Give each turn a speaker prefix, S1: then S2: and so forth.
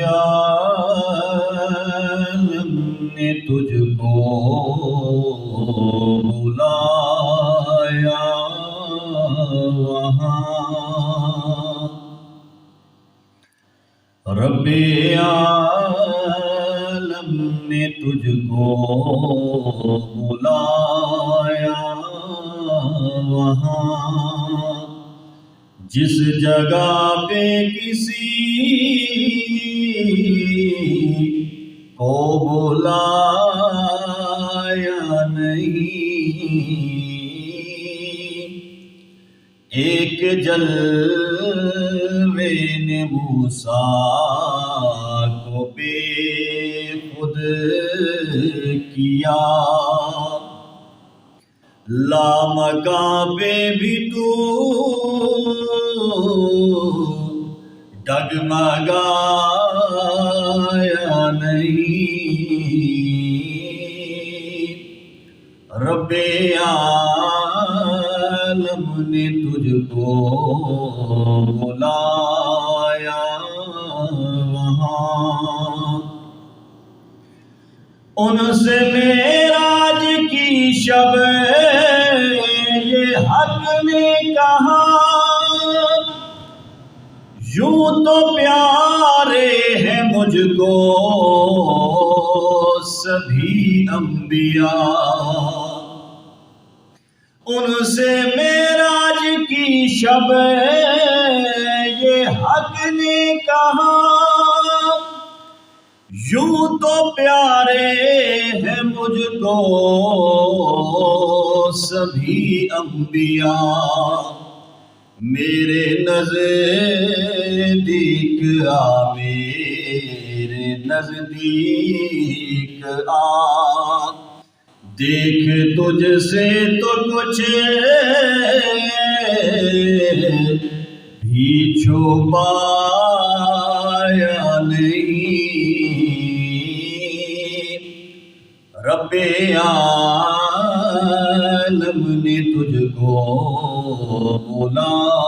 S1: عالم نے تجھ کو بلایا وہاں، رب عالم نے تجھ کو بلایا وہاں، جس جگہ پہ کسی کو بلایا نہیں، ایک جلوے نے موسیٰ کو بے خود کیا، لامکاں پہ بھی تو ڈگمگایا نہیں، رب عالم نے تجھ کو بلایا وہاں، ان سے معراج کی شب یہ حق نے کہا، یوں تو پیارے ہیں مجھ کو سبھی انبیاء، ان سے معراج کی شب یہ حق نے کہا، یوں تو پیارے ہیں مجھ کو سبھی انبیاء، میرے نزدیک آ، میرے نزدیک آ، دیکھ تجھ سے تو کچھ بھی چھپایا نہیں، رب عالم نے تجھ کو بلایا